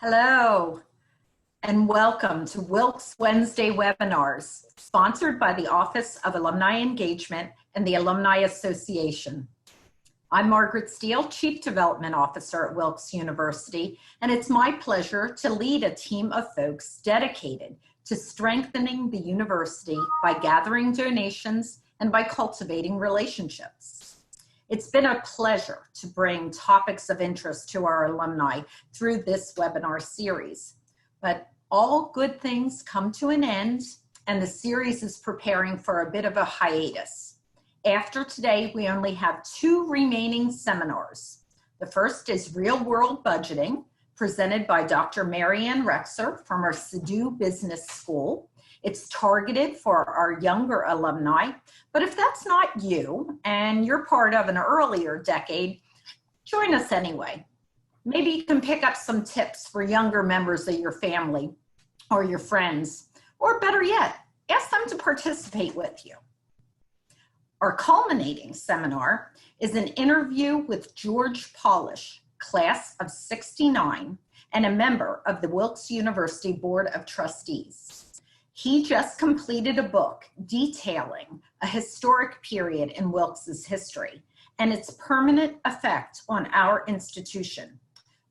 Hello, and welcome to Wilkes Wednesday webinars, sponsored by the Office of Alumni Engagement and the Alumni Association. I'm Margaret Steele, Chief Development Officer at Wilkes University, and it's my pleasure to lead a team of folks dedicated to strengthening the university by gathering donations and by cultivating relationships. It's been a pleasure to bring topics of interest to our alumni through this webinar series. But all good things come to an end, and the series is preparing for a bit of a hiatus. After today, we only have 2 remaining seminars. The first is Real World Budgeting, presented by Dr. Marianne Rexer from our Purdue Business School. It's targeted for our younger alumni, but if that's not you and you're part of an earlier decade, join us anyway. Maybe you can pick up some tips for younger members of your family or your friends, or better yet, ask them to participate with you. Our culminating seminar is an interview with George Polish, class of '69, and a member of the Wilkes University Board of Trustees. He just completed a book detailing a historic period in Wilkes's history and its permanent effect on our institution,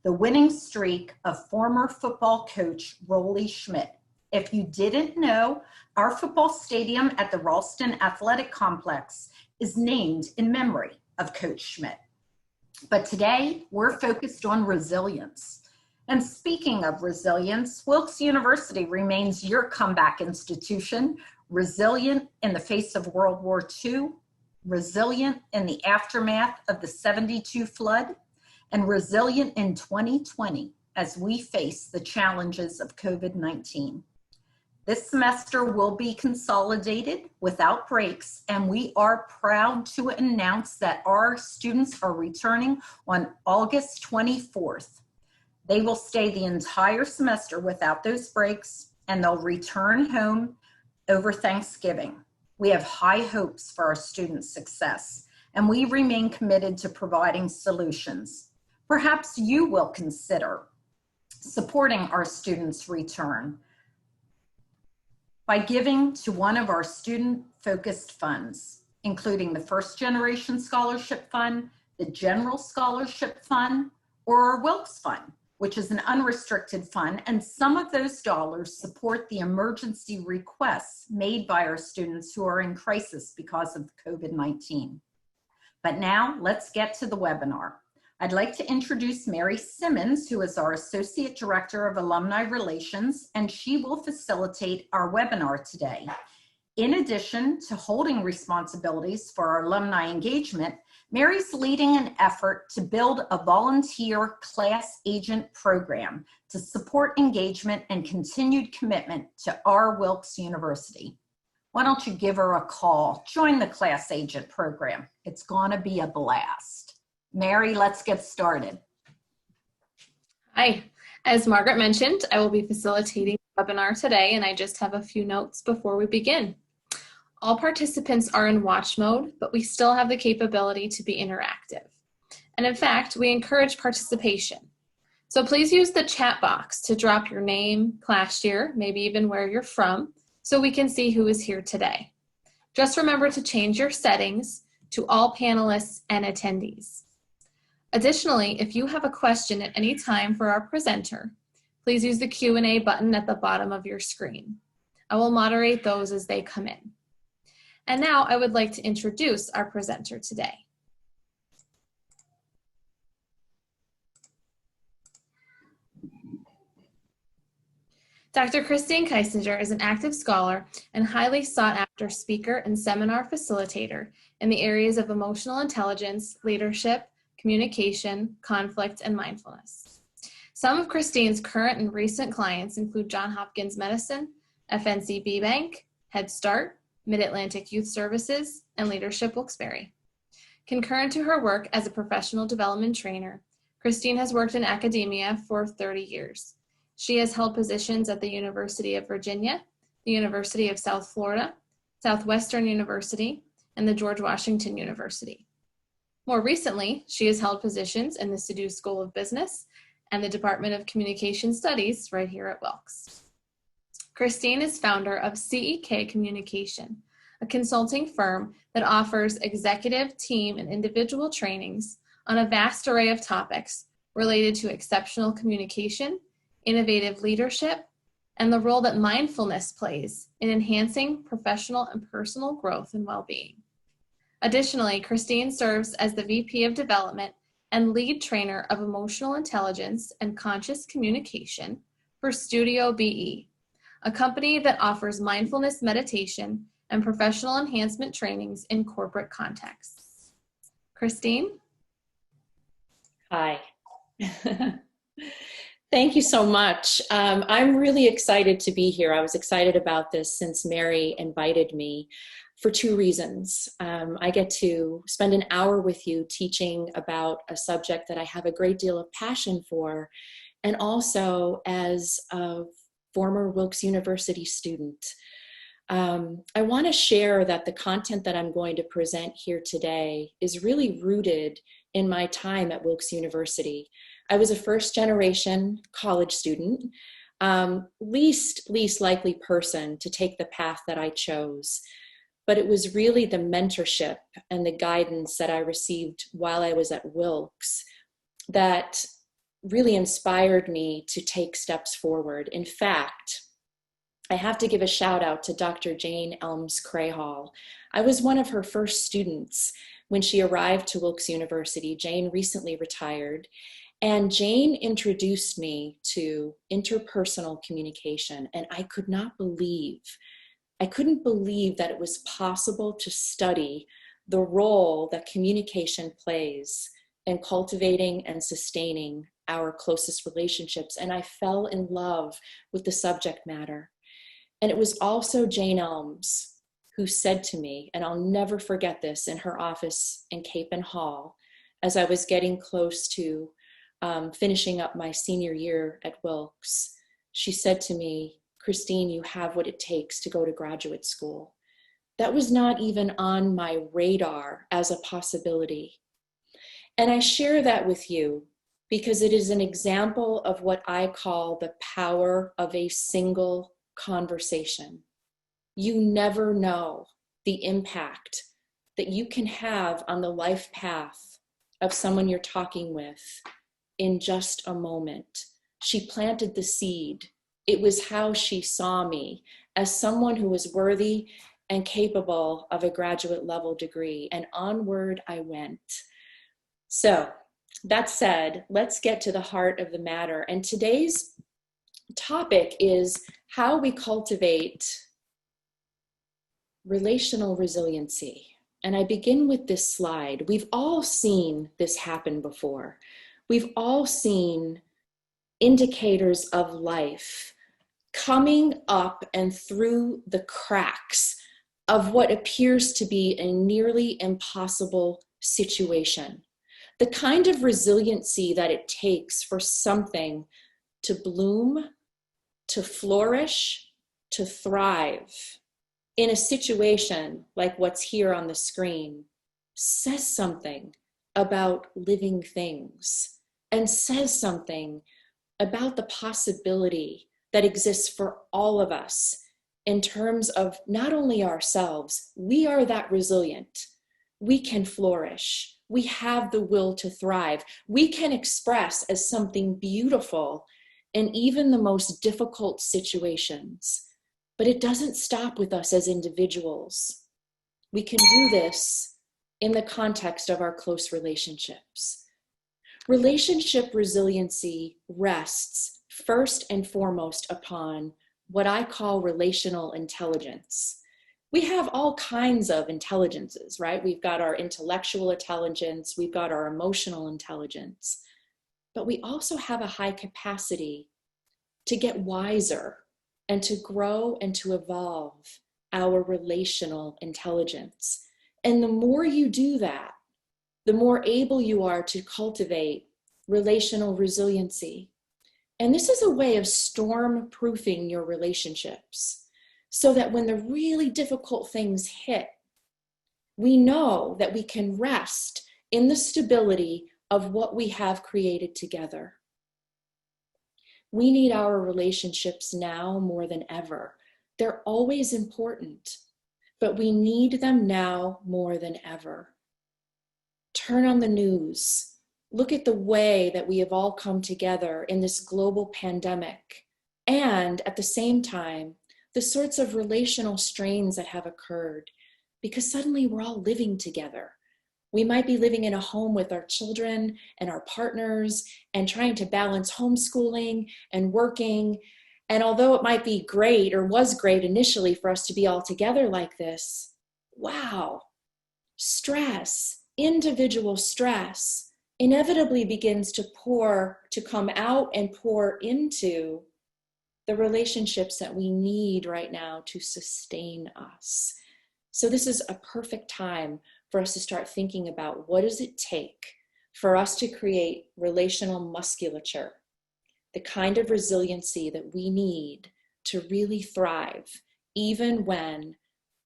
the winning streak of former football coach Rollie Schmidt. If you didn't know, our football stadium at the Ralston Athletic Complex is named in memory of Coach Schmidt. But today, we're focused on resilience. And speaking of resilience, Wilkes University remains your comeback institution, resilient in the face of World War II, resilient in the aftermath of the '72 flood, and resilient in 2020 as we face the challenges of COVID-19. This semester will be consolidated without breaks, and we are proud to announce that our students are returning on August 24th. They will stay the entire semester without those breaks, and they'll return home over Thanksgiving. We have high hopes for our students' success, and we remain committed to providing solutions. Perhaps you will consider supporting our students' return by giving to one of our student-focused funds, including the First Generation Scholarship Fund, the General Scholarship Fund, or our Wilkes Fund, which is an unrestricted fund, and some of those dollars support the emergency requests made by our students who are in crisis because of COVID-19. But now let's get to the webinar. I'd like to introduce Mary Simmons, who is our Associate Director of Alumni Relations, and she will facilitate our webinar today. In addition to holding responsibilities for our alumni engagement, Mary's leading an effort to build a volunteer class agent program to support engagement and continued commitment to our Wilkes University. Why don't you give her a call? Join the class agent program. It's going to be a blast. Mary, let's get started. Hi, as Margaret mentioned, I will be facilitating the webinar today, and I just have a few notes before we begin. All participants are in watch mode, but we still have the capability to be interactive. And in fact, we encourage participation. So please use the chat box to drop your name, class year, maybe even where you're from, so we can see who is here today. Just remember to change your settings to all panelists and attendees. Additionally, if you have a question at any time for our presenter, please use the Q&A button at the bottom of your screen. I will moderate those as they come in. And now I would like to introduce our presenter today. Dr. Christine Kiesinger is an active scholar and highly sought after speaker and seminar facilitator in the areas of emotional intelligence, leadership, communication, conflict, and mindfulness. Some of Christine's current and recent clients include Johns Hopkins Medicine, FNCB Bank, Head Start, Mid-Atlantic Youth Services, and Leadership Wilkes-Barre. Concurrent to her work as a professional development trainer, Christine has worked in academia for 30 years. She has held positions at the University of Virginia, the University of South Florida, Southwestern University, and the George Washington University. More recently, she has held positions in the Purdue School of Business and the Department of Communication Studies right here at Wilkes. Christine is founder of CEK Communication, a consulting firm that offers executive, team, and individual trainings on a vast array of topics related to exceptional communication, innovative leadership, and the role that mindfulness plays in enhancing professional and personal growth and well-being. Additionally, Christine serves as the VP of Development and lead trainer of emotional intelligence and conscious communication for Studio BE, a company that offers mindfulness meditation and professional enhancement trainings in corporate contexts. Christine? Hi. Thank you so much. I'm really excited to be here. I was excited about this since Mary invited me for two reasons. I get to spend an hour with you teaching about a subject that I have a great deal of passion for, and also as a former Wilkes University student. I want to share that the content that I'm going to present here today is really rooted in my time at Wilkes University. I was a first-generation college student, least likely person to take the path that I chose. But it was really the mentorship and the guidance that I received while I was at Wilkes that really inspired me to take steps forward. In fact, I have to give a shout out to Dr. Jane Elms-Crahall. I was one of her first students when she arrived to Wilkes University. Jane recently retired, and Jane introduced me to interpersonal communication, and I couldn't believe that it was possible to study the role that communication plays in cultivating and sustaining our closest relationships, and I fell in love with the subject matter. And it was also Jane Elms who said to me, and I'll never forget this, in her office in Capon Hall, as I was getting close to finishing up my senior year at Wilkes, she said to me, "Christine, you have what it takes to go to graduate school." That was not even on my radar as a possibility. And I share that with you because it is an example of what I call the power of a single conversation. You never know the impact that you can have on the life path of someone you're talking with in just a moment. She planted the seed. It was how she saw me as someone who was worthy and capable of a graduate level degree, and onward I went. So that said, let's get to the heart of the matter. And today's topic is how we cultivate relational resiliency. And I begin with this slide. We've all seen this happen before. We've all seen indicators of life coming up and through the cracks of what appears to be a nearly impossible situation. The kind of resiliency that it takes for something to bloom, to flourish, to thrive in a situation like what's here on the screen says something about living things and says something about the possibility that exists for all of us in terms of not only ourselves, we are that resilient. We can flourish. We have the will to thrive. We can express as something beautiful in even the most difficult situations. But it doesn't stop with us as individuals. We can do this in the context of our close relationships. Relationship resiliency rests first and foremost upon what I call relational intelligence. We have all kinds of intelligences, right? We've got our intellectual intelligence, we've got our emotional intelligence, but we also have a high capacity to get wiser and to grow and to evolve our relational intelligence. And the more you do that, the more able you are to cultivate relational resiliency. And this is a way of storm-proofing your relationships so that when the really difficult things hit, we know that we can rest in the stability of what we have created together. We need our relationships now more than ever. They're always important, but we need them now more than ever. Turn on the news. Look at the way that we have all come together in this global pandemic, and at the same time, the sorts of relational strains that have occurred, because suddenly we're all living together. We might be living in a home with our children and our partners and trying to balance homeschooling and working. And although it might be great, or was great initially, for us to be all together like this, wow, stress, individual stress, inevitably begins to come out and pour into the relationships that we need right now to sustain us. So this is a perfect time for us to start thinking about, what does it take for us to create relational musculature, the kind of resiliency that we need to really thrive, even when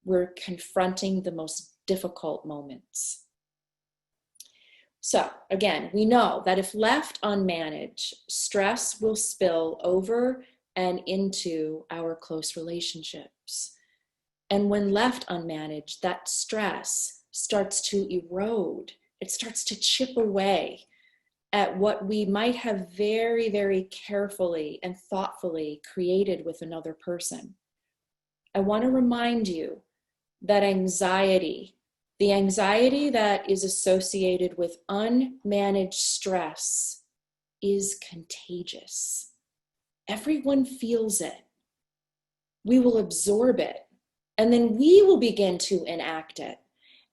we're confronting the most difficult moments. So again, we know that if left unmanaged, stress will spill over and into our close relationships. And when left unmanaged, that stress starts to erode. It starts to chip away at what we might have very, very carefully and thoughtfully created with another person. I want to remind you that anxiety, the anxiety that is associated with unmanaged stress, is contagious. Everyone feels it. We will absorb it, and then we will begin to enact it.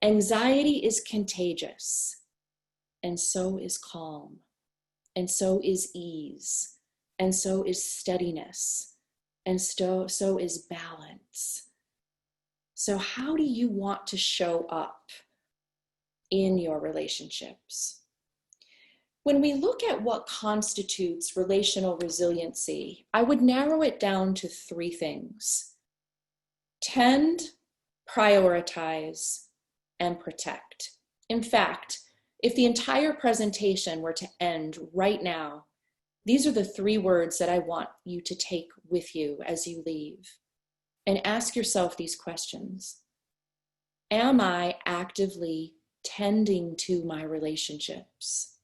Anxiety is contagious, and so is calm, and so is ease, and so is steadiness, and so is balance. So how do you want to show up in your relationships? When we look at what constitutes relational resiliency, I would narrow it down to 3 things: tend, prioritize, and protect. In fact, if the entire presentation were to end right now, these are the 3 words that I want you to take with you as you leave. And ask yourself these questions. Am I actively tending to my relationships?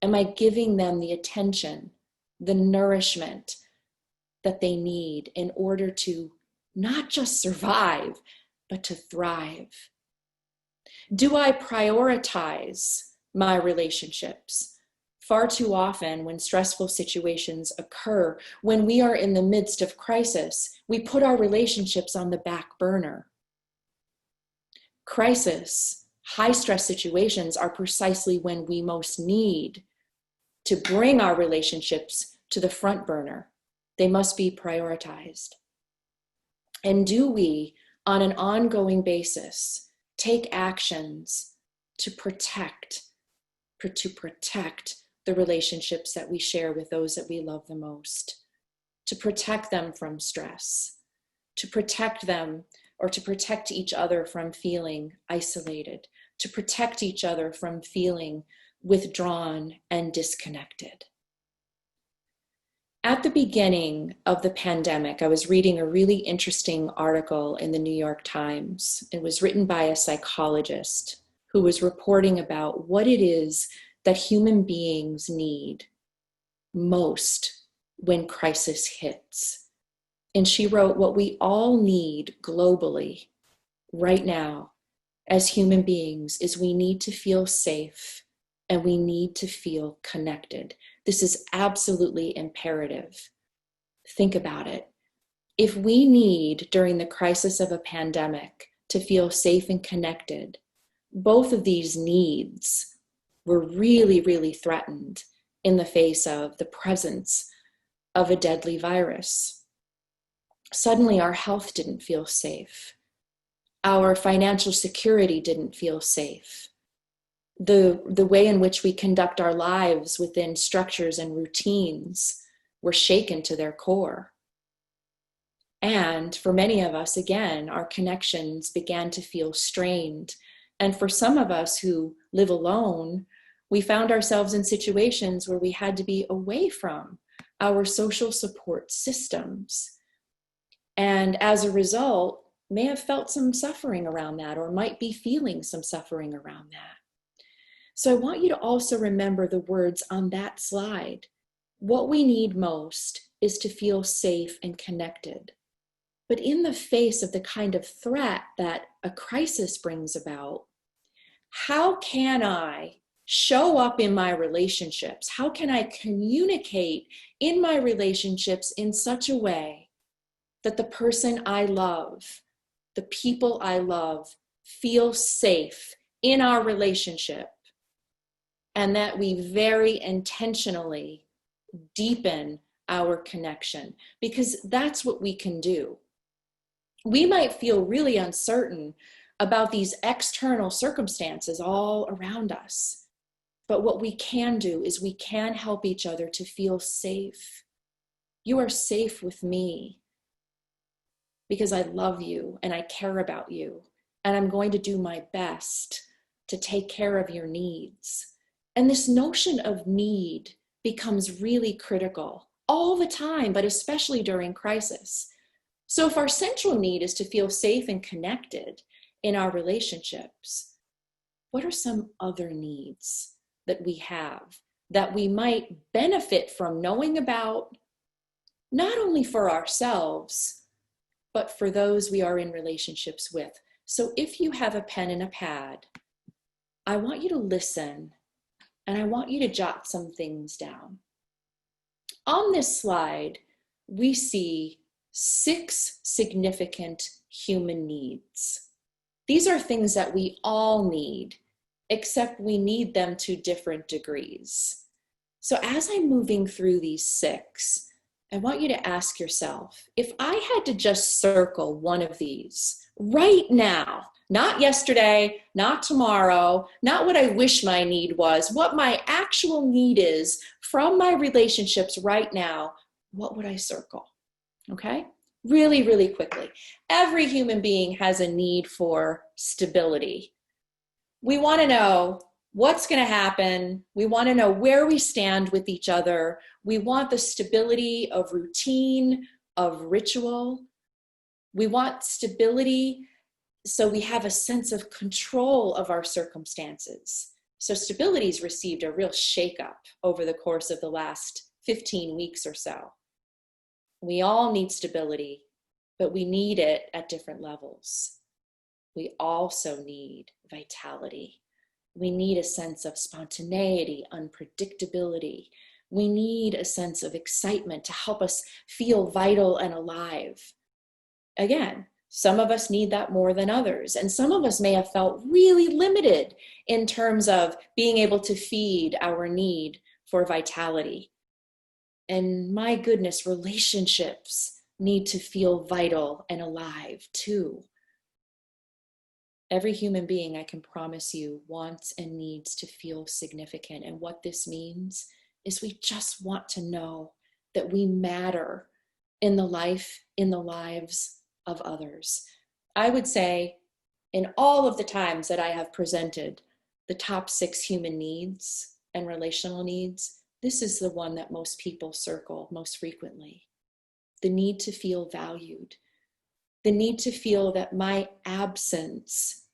Am I giving them the attention, the nourishment that they need in order to not just survive, but to thrive? Do I prioritize my relationships? Far too often, when stressful situations occur, when we are in the midst of crisis, we put our relationships on the back burner. Crisis, high stress situations are precisely when we most need to bring our relationships to the front burner. They must be prioritized. And do we, on an ongoing basis, take actions to protect the relationships that we share with those that we love the most, to protect them from stress, to protect them, or to protect each other from feeling isolated, to protect each other from feeling withdrawn and disconnected? At the beginning of the pandemic, I was reading a really interesting article in the New York Times. It was written by a psychologist who was reporting about what it is that human beings need most when crisis hits. And she wrote, what we all need globally right now as human beings is we need to feel safe and we need to feel connected. This is absolutely imperative. Think about it. If we need, during the crisis of a pandemic, to feel safe and connected, both of these needs were really, really threatened in the face of the presence of a deadly virus. Suddenly, our health didn't feel safe. Our financial security didn't feel safe. The way in which we conduct our lives within structures and routines were shaken to their core. And for many of us, again, our connections began to feel strained. And for some of us who live alone, we found ourselves in situations where we had to be away from our social support systems. And as a result, may have felt some suffering around that, or might be feeling some suffering around that. So I want you to also remember the words on that slide. What we need most is to feel safe and connected. But in the face of the kind of threat that a crisis brings about, how can I show up in my relationships? How can I communicate in my relationships in such a way that the person I love, the people I love, feel safe in our relationship, and that we very intentionally deepen our connection? Because that's what we can do. We might feel really uncertain about these external circumstances all around us. But what we can do is we can help each other to feel safe. You are safe with me because I love you and I care about you. And I'm going to do my best to take care of your needs. And this notion of need becomes really critical all the time, but especially during crisis. So if our central need is to feel safe and connected in our relationships, what are some other needs that we have that we might benefit from knowing about, not only for ourselves, but for those we are in relationships with? So if you have a pen and a pad, I want you to listen and I want you to jot some things down. On this slide, we see 6 significant human needs. These are things that we all need, except we need them to different degrees. So as I'm moving through these 6, I want you to ask yourself, if I had to just circle one of these right now, not yesterday, not tomorrow, not what I wish my need was, what my actual need is from my relationships right now, what would I circle? Okay? Really, really quickly. Every human being has a need for stability. We want to know what's going to happen. We want to know where we stand with each other. We want the stability of routine, of ritual. We want stability so we have a sense of control of our circumstances. So stability's received a real shakeup over the course of the last 15 weeks or so. We all need stability, but we need it at different levels. We also need vitality. We need a sense of spontaneity, unpredictability. We need a sense of excitement to help us feel vital and alive. Again, some of us need that more than others, and some of us may have felt really limited in terms of being able to feed our need for vitality. And my goodness, relationships need to feel vital and alive too. Every human being, I can promise you, wants and needs to feel significant. And what this means is we just want to know that we matter in the lives of others. I would say in all of the times that I have presented the top 6 human needs and relational needs, this is the one that most people circle most frequently. The need to feel valued. The need to feel that my absence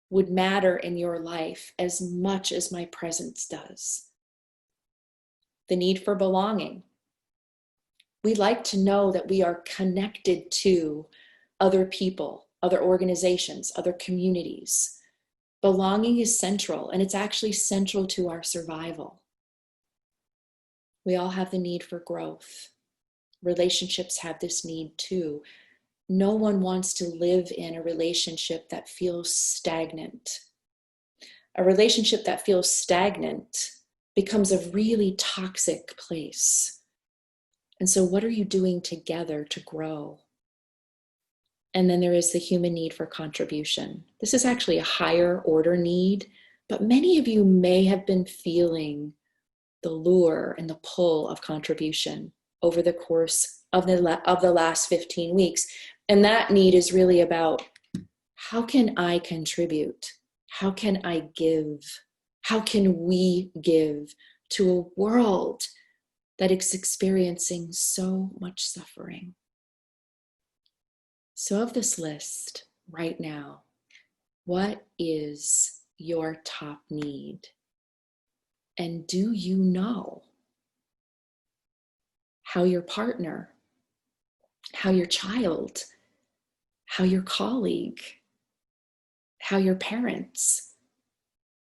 would matter in your life as much as my presence does. The need for belonging. We like to know that we are connected to other people, other organizations, other communities. Belonging is central, and it's actually central to our survival. We all have the need for growth. Relationships have this need too. No one wants to live in a relationship that feels stagnant. A relationship that feels stagnant becomes a really toxic place. And so what are you doing together to grow? And then there is the human need for contribution. This is actually a higher order need, but many of you may have been feeling the lure and the pull of contribution over the course of the last 15 weeks. And that need is really about, how can I contribute? How can I give? How can we give to a world that is experiencing so much suffering. So of this list right now, what is your top need? And do you know how your partner, how your child, how your colleague, how your parents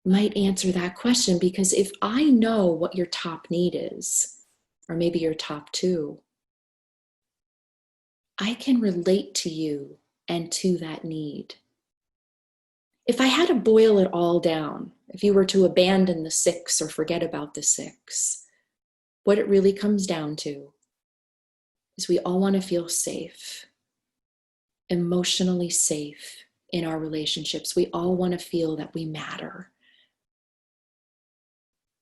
might answer that question? Because if I know what your top need is, or maybe your top two, I can relate to you and to that need. If I had to boil it all down, if you were to abandon the 6 or forget about the 6, what it really comes down to is we all want to feel safe, emotionally safe in our relationships. We all want to feel that we matter,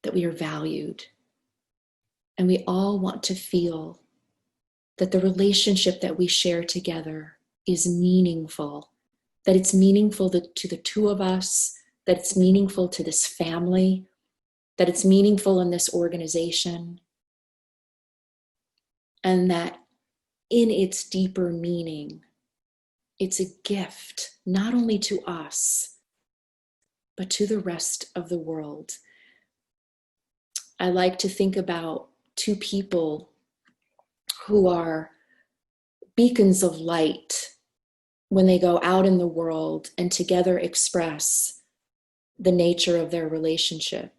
that we are valued. And we all want to feel that the relationship that we share together is meaningful, that it's meaningful to the two of us, that it's meaningful to this family, that it's meaningful in this organization, and that in its deeper meaning, it's a gift, not only to us, but to the rest of the world. I like to think about two people who are beacons of light when they go out in the world and together express the nature of their relationship.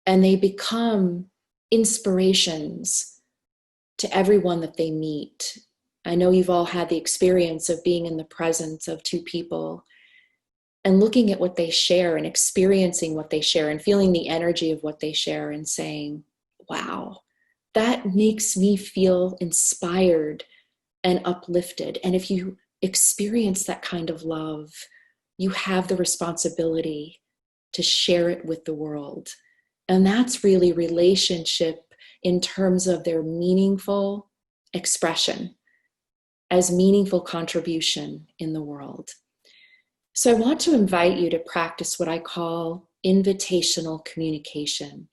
And they become inspirations to everyone that they meet. I know you've all had the experience of being in the presence of two people and looking at what they share and experiencing what they share and feeling the energy of what they share and saying, wow, that makes me feel inspired and uplifted. And if you experience that kind of love, you have the responsibility to share it with the world. And that's really relationship in terms of their meaningful expression as meaningful contribution in the world. So I want to invite you to practice what I call invitational communication.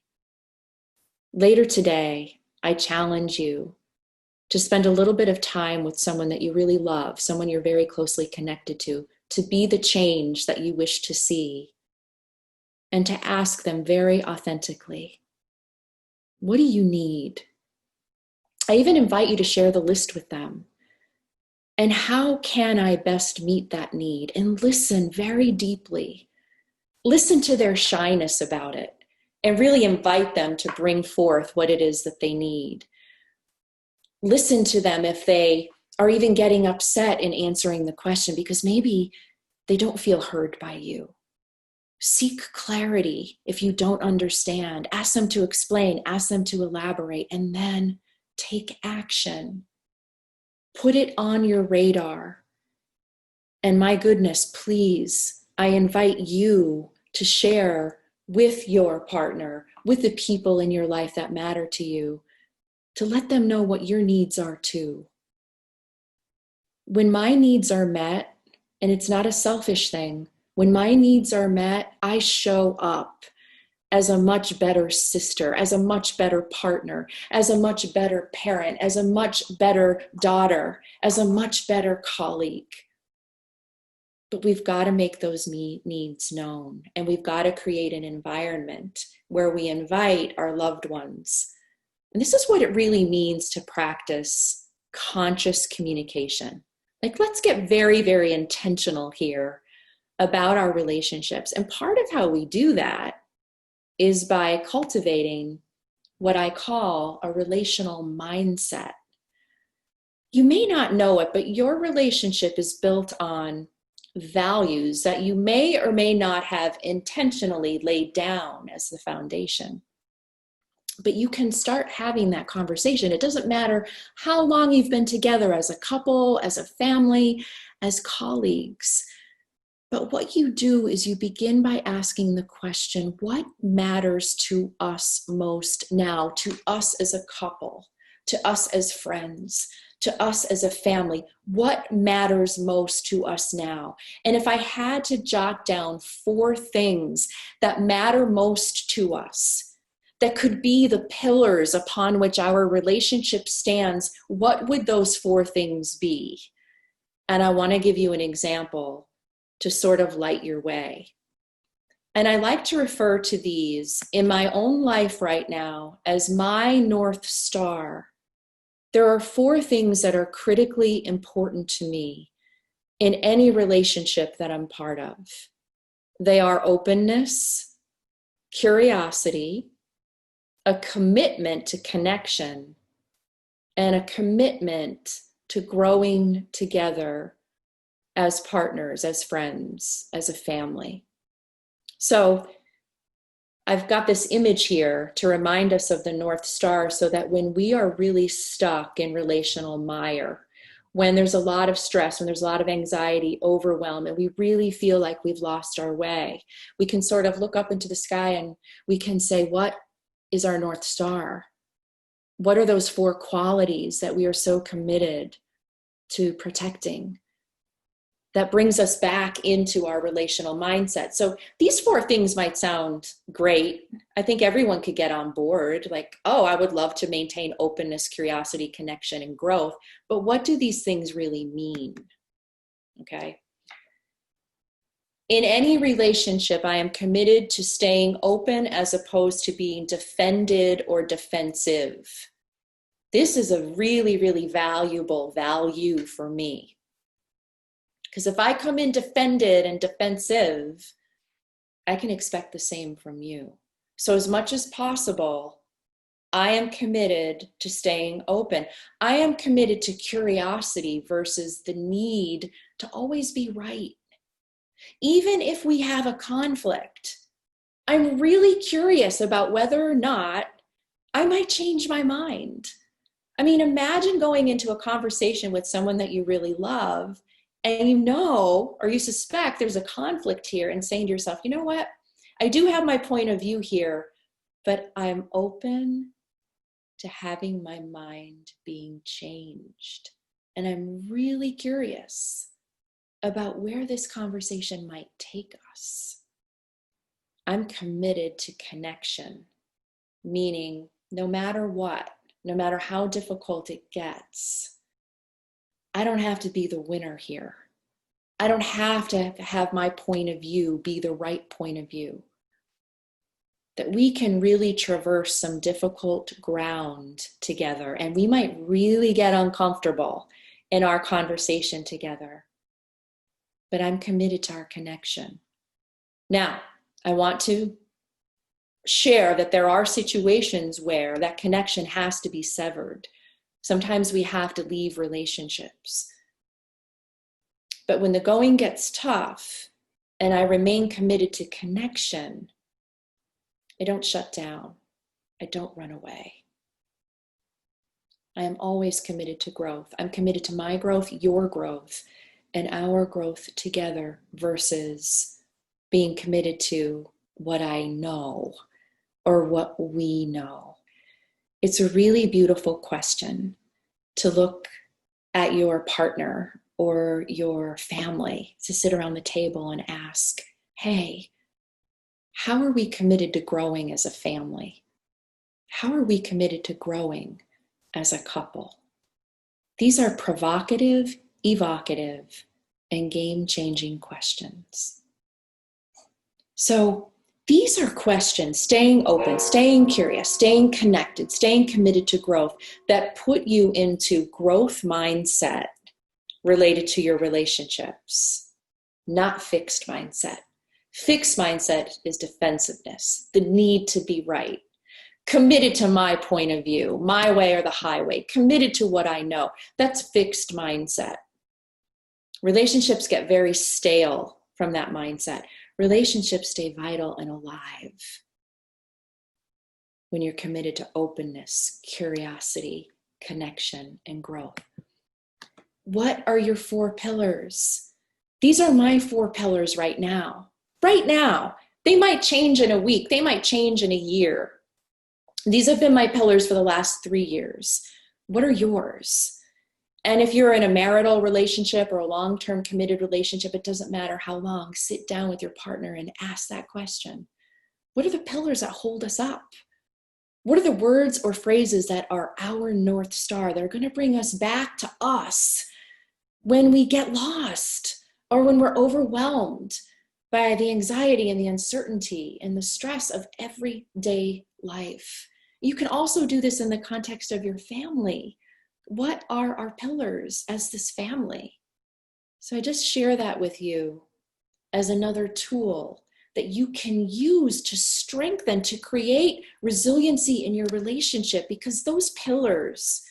Later today, I challenge you to spend a little bit of time with someone that you really love, someone you're very closely connected to be the change that you wish to see, and to ask them very authentically, what do you need? I even invite you to share the list with them. And how can I best meet that need? And listen very deeply. Listen to their shyness about it and really invite them to bring forth what it is that they need. Listen to them if they are even getting upset in answering the question because maybe they don't feel heard by you. Seek clarity if you don't understand. Ask them to explain, ask them to elaborate, and then take action. Put it on your radar. And my goodness, please, I invite you to share with your partner, with the people in your life that matter to you, to let them know what your needs are too. When my needs are met, and it's not a selfish thing, when my needs are met, I show up as a much better sister, as a much better partner, as a much better parent, as a much better daughter, as a much better colleague. But we've got to make those needs known, and we've got to create an environment where we invite our loved ones. And this is what it really means to practice conscious communication. Like, let's get very, very intentional here about our relationships. And part of how we do that is by cultivating what I call a relational mindset. You may not know it, but your relationship is built on values that you may or may not have intentionally laid down as the foundation. But you can start having that conversation. It doesn't matter how long you've been together as a couple, as a family, as colleagues. But what you do is you begin by asking the question, what matters to us most now, to us as a couple, to us as friends, to us as a family? What matters most to us now? And if I had to jot down 4 things that matter most to us, that could be the pillars upon which our relationship stands, what would those four things be? And I want to give you an example to sort of light your way. And I like to refer to these in my own life right now as my North Star. There are four things that are critically important to me in any relationship that I'm part of. They are openness, curiosity, a commitment to connection, and a commitment to growing together as partners, as friends, as a family. So I've got this image here to remind us of the North Star so that when we are really stuck in relational mire, when there's a lot of stress, when there's a lot of anxiety, overwhelm, and we really feel like we've lost our way, we can sort of look up into the sky and we can say, what is our North Star? What are those four qualities that we are so committed to protecting? That brings us back into our relational mindset. So these four things might sound great. I think everyone could get on board. Like, oh, I would love to maintain openness, curiosity, connection, and growth. But what do these things really mean? Okay. In any relationship, I am committed to staying open as opposed to being defended or defensive. This is a really, really valuable value for me. Because if I come in defended and defensive, I can expect the same from you. So as much as possible, I am committed to staying open. I am committed to curiosity versus the need to always be right. Even if we have a conflict, I'm really curious about whether or not I might change my mind. I mean, imagine going into a conversation with someone that you really love and you know, or you suspect there's a conflict here, and saying to yourself, you know what? I do have my point of view here, but I'm open to having my mind being changed. And I'm really curious about where this conversation might take us. I'm committed to connection, meaning no matter what, no matter how difficult it gets, I don't have to be the winner here. I don't have to have my point of view be the right point of view. That we can really traverse some difficult ground together, and we might really get uncomfortable in our conversation together. But I'm committed to our connection. Now, I want to share that there are situations where that connection has to be severed. Sometimes we have to leave relationships. But when the going gets tough and I remain committed to connection, I don't shut down. I don't run away. I am always committed to growth. I'm committed to my growth, your growth, and our growth together versus being committed to what I know or what we know. It's a really beautiful question to look at your partner or your family, to sit around the table and ask, hey, how are we committed to growing as a family? How are we committed to growing as a couple? These are provocative, evocative, and game-changing questions. So these are questions, staying open, staying curious, staying connected, staying committed to growth, that put you into growth mindset related to your relationships, not fixed mindset. Fixed mindset is defensiveness, the need to be right, committed to my point of view, my way or the highway, committed to what I know. That's fixed mindset. Relationships get very stale from that mindset. Relationships stay vital and alive when you're committed to openness, curiosity, connection, and growth. What are your 4 pillars? These are my 4 pillars right now. Right now. They might change in a week. They might change in a year. These have been my pillars for the last 3 years. What are yours? And if you're in a marital relationship or a long-term committed relationship, it doesn't matter how long, sit down with your partner and ask that question. What are the pillars that hold us up? What are the words or phrases that are our North Star that are going to bring us back to us when we get lost or when we're overwhelmed by the anxiety and the uncertainty and the stress of everyday life? You can also do this in the context of your family. What are our pillars as this family? So I just share that with you as another tool that you can use to strengthen, to create resiliency in your relationship, because those pillars,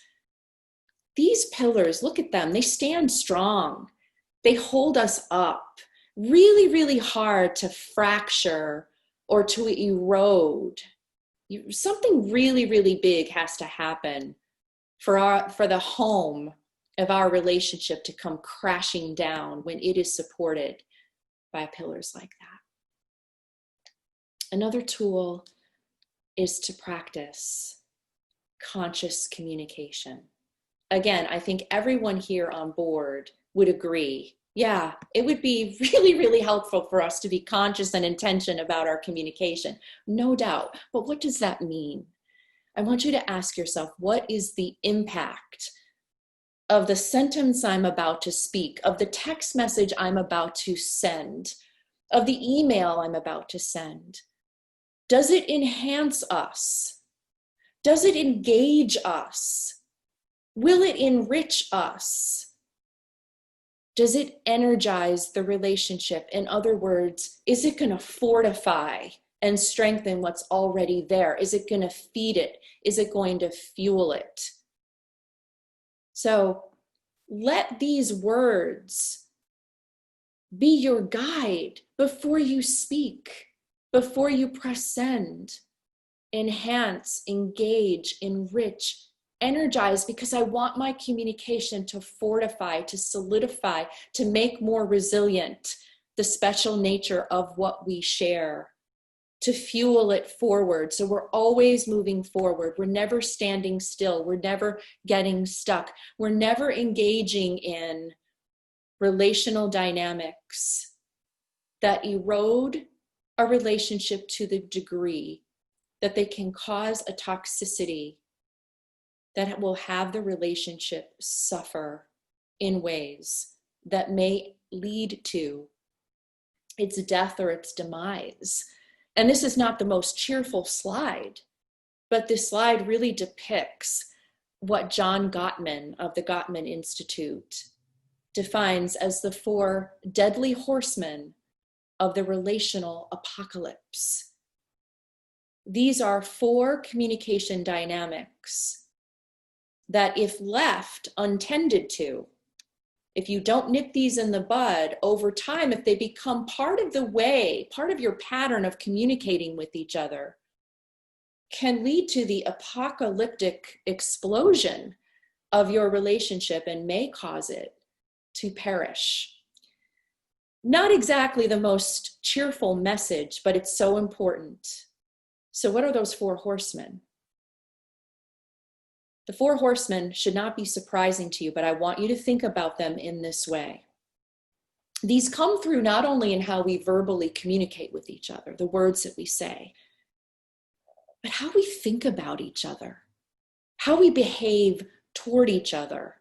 these pillars, look at them, they stand strong. They hold us up. Really, really hard to fracture or to erode. Something really, really big has to happen for the home of our relationship to come crashing down when it is supported by pillars like that. Another tool is to practice conscious communication. Again, I think everyone here on board would agree, yeah, it would be really, really helpful for us to be conscious and intentional about our communication, no doubt. But what does that mean? I want you to ask yourself, what is the impact of the sentence I'm about to speak, of the text message I'm about to send, of the email I'm about to send? Does it enhance us? Does it engage us? Will it enrich us? Does it energize the relationship? In other words, is it going to fortify and strengthen what's already there? Is it going to feed it? Is it going to fuel it? So let these words be your guide before you speak, before you press send. Enhance, engage, enrich, energize, because I want my communication to fortify, to solidify, to make more resilient the special nature of what we share, to fuel it forward. So we're always moving forward. We're never standing still. We're never getting stuck. We're never engaging in relational dynamics that erode a relationship to the degree that they can cause a toxicity that will have the relationship suffer in ways that may lead to its death or its demise. And this is not the most cheerful slide, but this slide really depicts what John Gottman of the Gottman Institute defines as the four deadly horsemen of the relational apocalypse. These are four communication dynamics that, if left untended to, if you don't nip these in the bud over time, if they become part of the way, part of your pattern of communicating with each other, can lead to the apocalyptic explosion of your relationship and may cause it to perish. Not exactly the most cheerful message, but it's so important. So what are those four horsemen? The four horsemen should not be surprising to you, but I want you to think about them in this way. These come through not only in how we verbally communicate with each other, the words that we say, but how we think about each other, how we behave toward each other,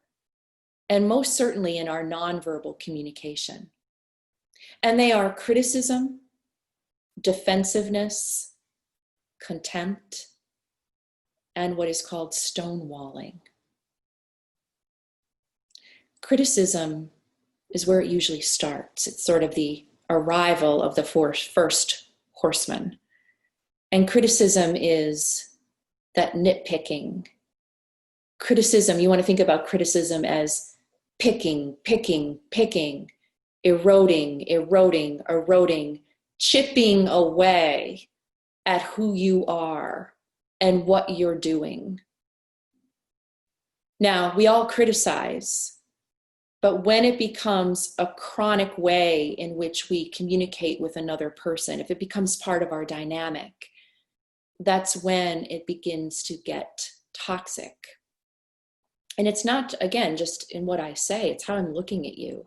and most certainly in our nonverbal communication. And they are criticism, defensiveness, contempt, and what is called stonewalling. Criticism is where it usually starts. It's sort of the arrival of the first horseman. And criticism is that nitpicking. Criticism, you want to think about criticism as picking, eroding, chipping away at who you are and what you're doing. Now, we all criticize, but when it becomes a chronic way in which we communicate with another person, if it becomes part of our dynamic, that's when it begins to get toxic. And it's not, again, just in what I say, it's how I'm looking at you.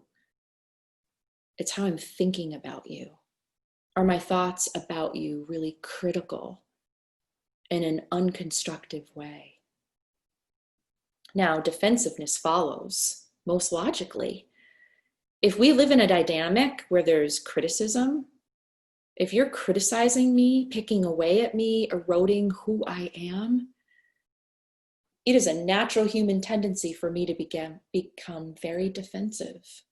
It's how I'm thinking about you. Are my thoughts about you really critical? in an unconstructive way. Now, defensiveness follows, most logically. If we live in a dynamic where there's criticism, if you're criticizing me, picking away at me, eroding who I am, it is a natural human tendency for me to become very defensive.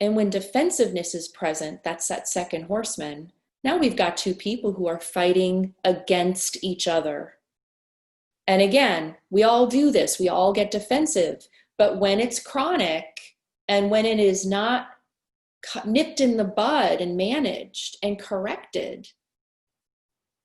And when defensiveness is present, that's that second horseman. Now we've got two people who are fighting against each other. And again, we all do this. We all get defensive. But when it's chronic and when it is not nipped in the bud and managed and corrected,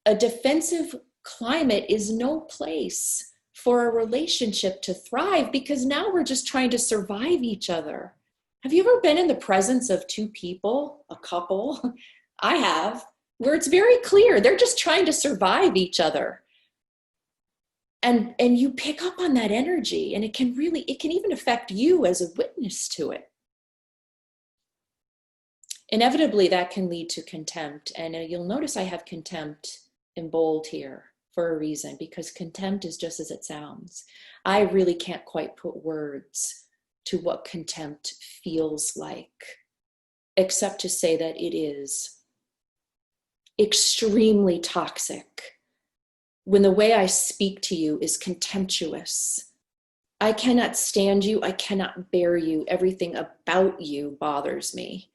a defensive climate is no place for a relationship to thrive, because now we're just trying to survive each other. Have you ever been in the presence of two people, a couple? I have, where it's very clear they're just trying to survive each other. And you pick up on that energy, and it can even affect you as a witness to it. Inevitably, that can lead to contempt. And you'll notice I have contempt in bold here for a reason, because contempt is just as it sounds. I really can't quite put words to what contempt feels like, except to say that it is extremely toxic. When the way I speak to you is contemptuous, I cannot stand you, I cannot bear you, everything about you bothers me.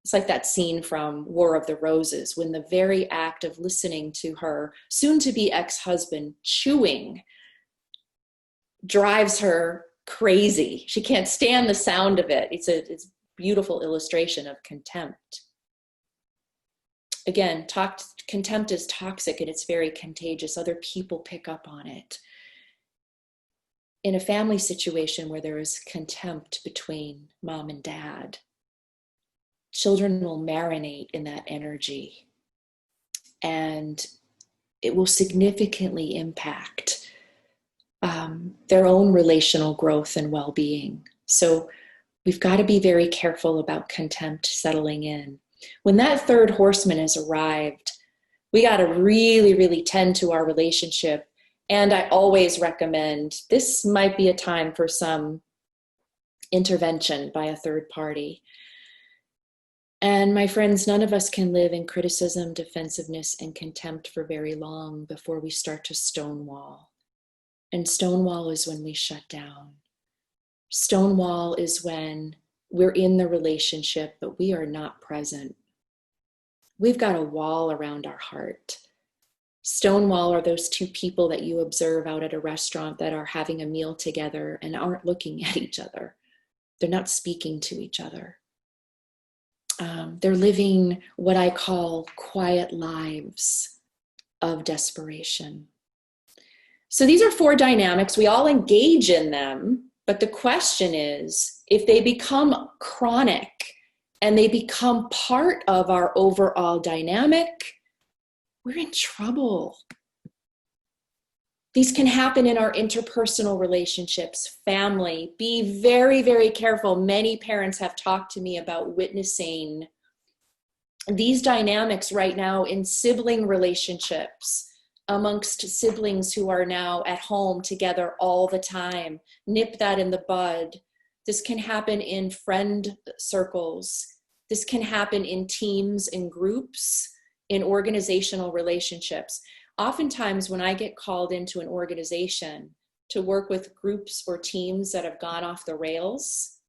It's like that scene from War of the Roses, when the very act of listening to her soon-to-be ex-husband chewing drives her crazy. She can't stand the sound of it. It's a beautiful illustration of contempt. Again, contempt is toxic and it's very contagious. Other people pick up on it. In a family situation where there is contempt between mom and dad, children will marinate in that energy, and it will significantly impact their own relational growth and well-being. So we've got to be very careful about contempt settling in. When that third horseman has arrived, we got to really, really tend to our relationship. And I always recommend this might be a time for some intervention by a third party. And my friends, none of us can live in criticism, defensiveness, and contempt for very long before we start to stonewall. And stonewall is when we shut down. Stonewall is when we're in the relationship, but we are not present. We've got a wall around our heart. Stonewall are those two people that you observe out at a restaurant that are having a meal together and aren't looking at each other. They're not speaking to each other. They're living what I call quiet lives of desperation. So these are four dynamics. We all engage in them, but the question is, if they become chronic and they become part of our overall dynamic, we're in trouble. These can happen in our interpersonal relationships, family. Be very, very careful. Many parents have talked to me about witnessing these dynamics right now in sibling relationships, amongst siblings who are now at home together all the time. Nip that in the bud. This can happen in friend circles. This can happen in teams and groups, in organizational relationships. Oftentimes when I get called into an organization to work with groups or teams that have gone off the rails,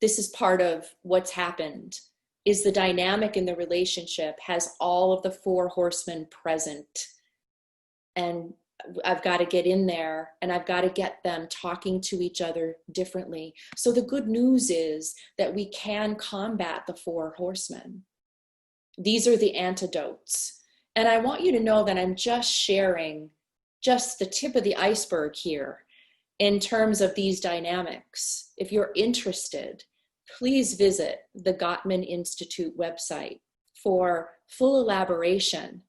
this is part of what's happened, is the dynamic in the relationship has all of the four horsemen present. And I've got to get in there and I've got to get them talking to each other differently. So the good news is that we can combat the four horsemen. These are the antidotes. And I want you to know that I'm just sharing just the tip of the iceberg here in terms of these dynamics. If you're interested, please visit the Gottman Institute website for full elaboration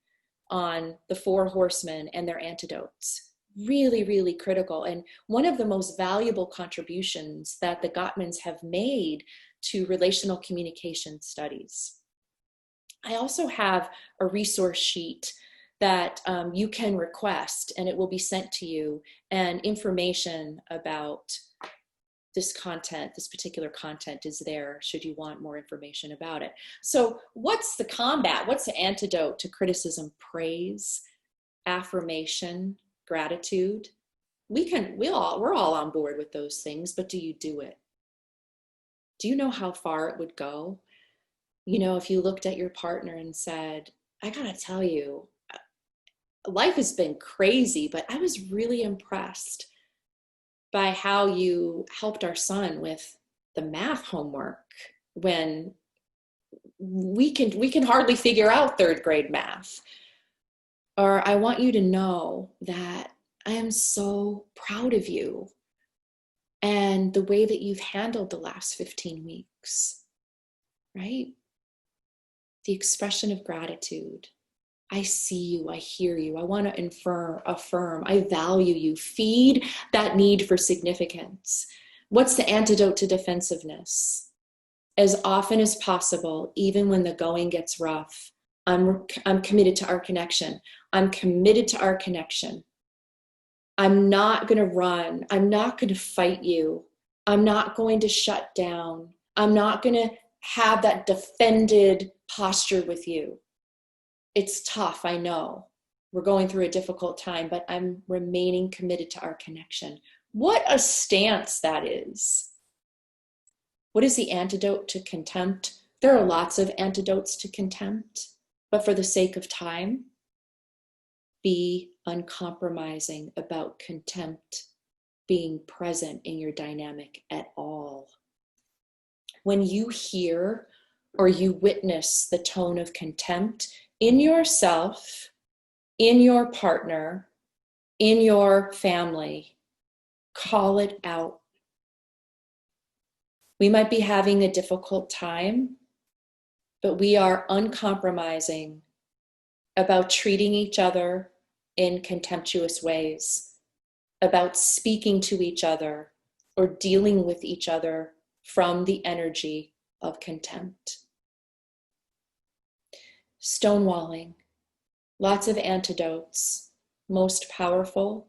on the four horsemen and their antidotes. Really, really critical. And one of the most valuable contributions that the Gottmans have made to relational communication studies. I also have a resource sheet that you can request, and it will be sent to you, and information about this content, this particular content is there should you want more information about it. So what's the combat? What's the antidote to criticism? Praise, affirmation, gratitude. We're all on board with those things, but do you do it? Do you know how far it would go? You know, if you looked at your partner and said, I gotta tell you, life has been crazy, but I was really impressed by how you helped our son with the math homework when we can hardly figure out third grade math. Or I want you to know that I am so proud of you and the way that you've handled the last 15 weeks, right? The expression of gratitude. I see you, I hear you, I want to affirm, I value you. Feed that need for significance. What's the antidote to defensiveness? As often as possible, even when the going gets rough, I'm committed to our connection. I'm committed to our connection. I'm not going to run. I'm not going to fight you. I'm not going to shut down. I'm not going to have that defended posture with you. It's tough, I know. We're going through a difficult time, but I'm remaining committed to our connection. What a stance that is. What is the antidote to contempt? There are lots of antidotes to contempt, but for the sake of time, be uncompromising about contempt being present in your dynamic at all. When you hear or you witness the tone of contempt in yourself, in your partner, in your family, call it out. We might be having a difficult time, but we are uncompromising about treating each other in contemptuous ways, about speaking to each other or dealing with each other from the energy of contempt. Stonewalling, lots of antidotes. Most powerful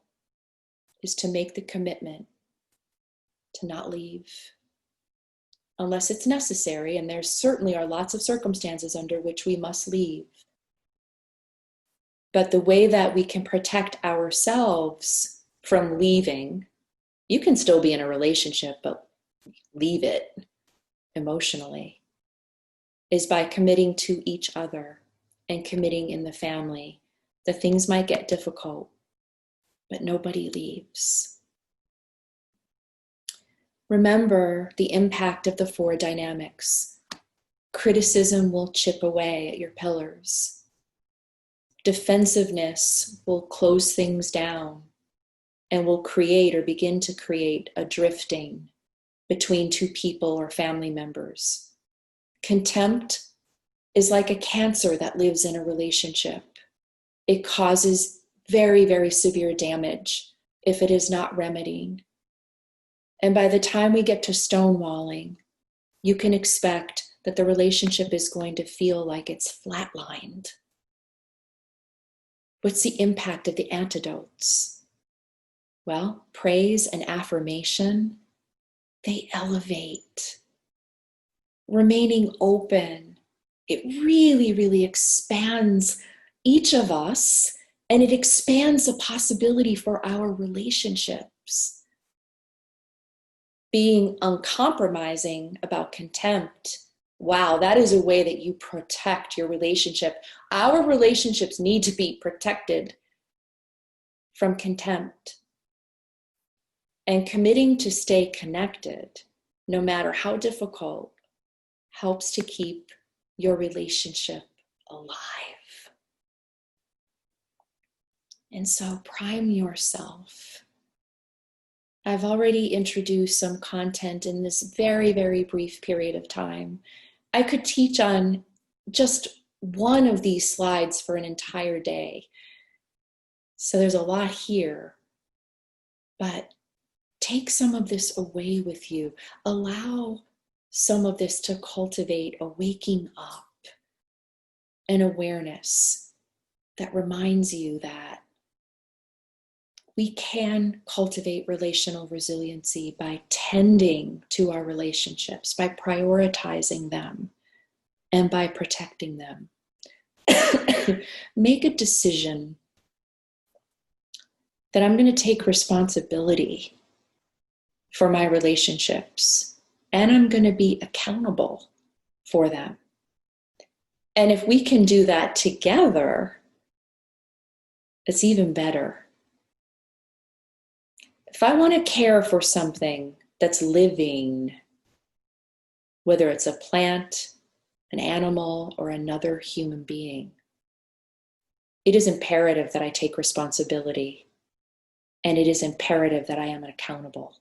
is to make the commitment to not leave unless it's necessary, and there certainly are lots of circumstances under which we must leave. But the way that we can protect ourselves from leaving, you can still be in a relationship, but leave it emotionally, is by committing to each other and committing in the family. The things might get difficult, but nobody leaves. Remember the impact of the four dynamics. Criticism will chip away at your pillars. Defensiveness will close things down and will create or begin to create a drifting between two people or family members. Contempt is like a cancer that lives in a relationship. It causes very, very severe damage if it is not remedied. And by the time we get to stonewalling, you can expect that the relationship is going to feel like it's flatlined. What's the impact of the antidotes? Well, praise and affirmation, they elevate. Remaining open, it really, really expands each of us, and it expands the possibility for our relationships. Being uncompromising about contempt, wow, that is a way that you protect your relationship. Our relationships need to be protected from contempt. And committing to stay connected, no matter how difficult, helps to keep your relationship alive. And so prime yourself. I've already introduced some content in this very, very brief period of time. I could teach on just one of these slides for an entire day. So there's a lot here, but take some of this away with you. Allow some of this to cultivate a waking up, an awareness that reminds you that we can cultivate relational resiliency by tending to our relationships, by prioritizing them, and by protecting them. Make a decision that I'm going to take responsibility for my relationships, and I'm going to be accountable for them. And if we can do that together, it's even better. If I want to care for something that's living, whether it's a plant, an animal, or another human being, it is imperative that I take responsibility, and it is imperative that I am accountable.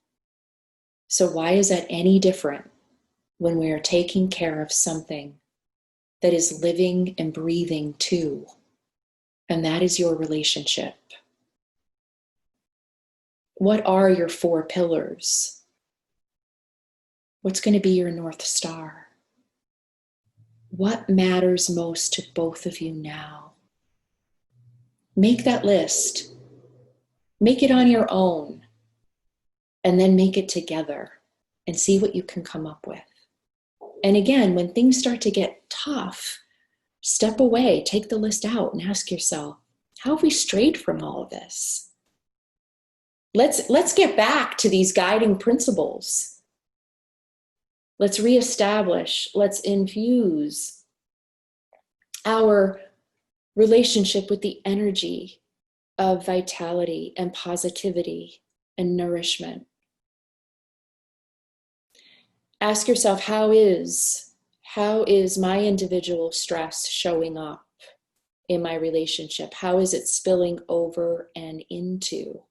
So why is that any different when we are taking care of something that is living and breathing too? And that is your relationship. What are your 4 pillars? What's going to be your North Star? What matters most to both of you now? Make that list. Make it on your own. And then make it together and see what you can come up with. And again, when things start to get tough, step away, take the list out and ask yourself, how have we strayed from all of this? Let's get back to these guiding principles. Let's reestablish, let's infuse our relationship with the energy of vitality and positivity and nourishment. Ask yourself, how is my individual stress showing up in my relationship? How is it spilling over and into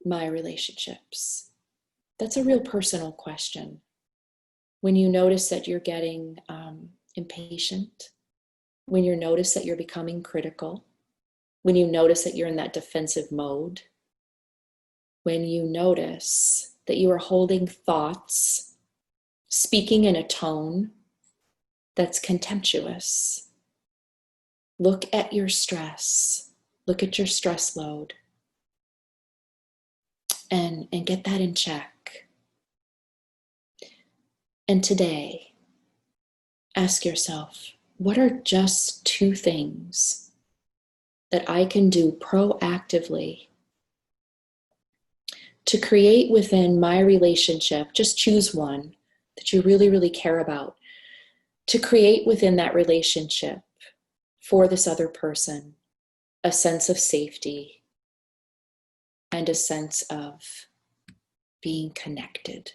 my relationships? That's a real personal question. When you notice that you're getting impatient, when you notice that you're becoming critical, when you notice that you're in that defensive mode, when you notice that you are holding thoughts, speaking in a tone that's contemptuous, look at your stress, look at your stress load, and get that in check. And today, ask yourself, what are just 2 things that I can do proactively to create within my relationship? Just choose one that you really, really care about, to create within that relationship for this other person a sense of safety and a sense of being connected.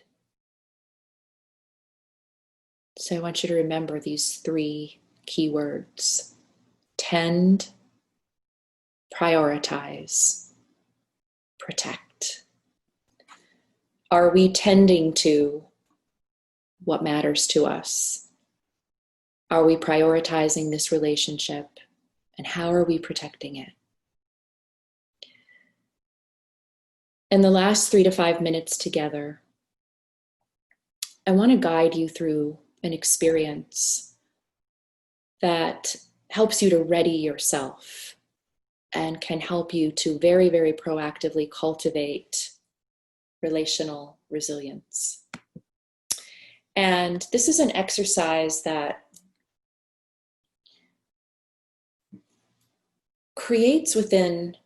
So I want you to remember these 3 keywords: tend, prioritize, protect. Are we tending to what matters to us? Are we prioritizing this relationship? And how are we protecting it? In the last 3 to 5 minutes together, I want to guide you through an experience that helps you to ready yourself and can help you to very, very proactively cultivate relational resilience. And this is an exercise that creates within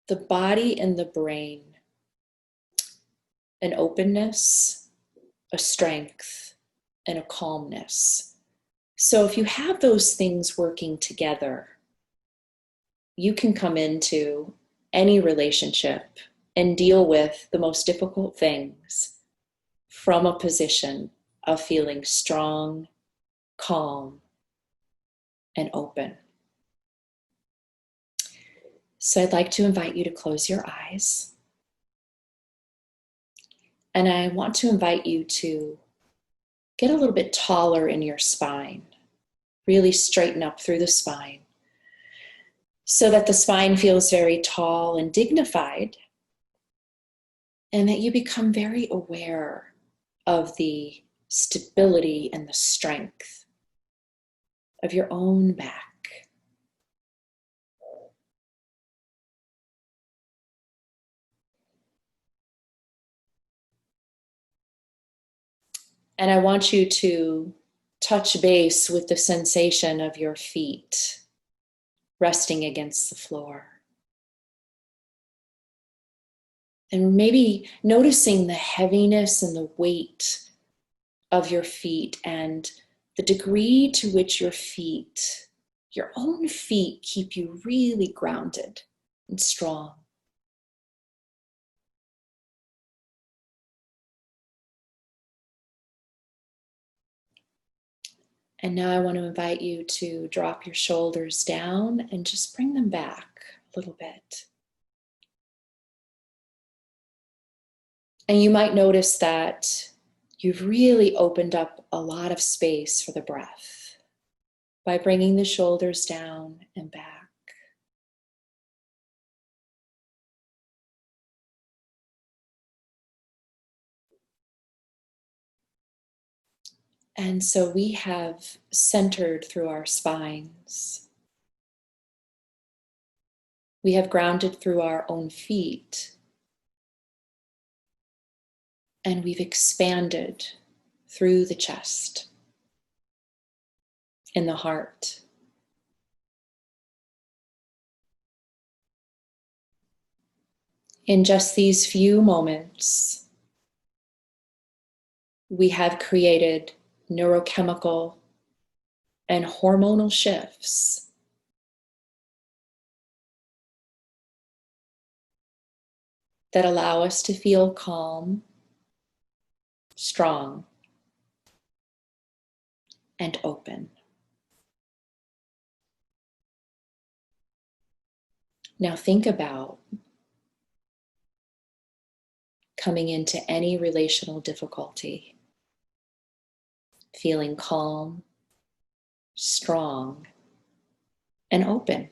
the body and the brain an openness, a strength, and a calmness. So if you have those things working together, you can come into any relationship and deal with the most difficult things from a position of feeling strong, calm, and open. So I'd like to invite you to close your eyes. And I want to invite you to get a little bit taller in your spine. Really straighten up through the spine so that the spine feels very tall and dignified, and that you become very aware of the stability and the strength of your own back. And I want you to touch base with the sensation of your feet resting against the floor. And maybe noticing the heaviness and the weight of your feet and the degree to which your feet, your own feet, keep you really grounded and strong. And now I want to invite you to drop your shoulders down and just bring them back a little bit. And you might notice that you've really opened up a lot of space for the breath by bringing the shoulders down and back. And so we have centered through our spines. We have grounded through our own feet. And we've expanded through the chest, in the heart. In just these few moments, we have created neurochemical and hormonal shifts that allow us to feel calm, strong, and open. Now think about coming into any relational difficulty, feeling calm, strong, and open.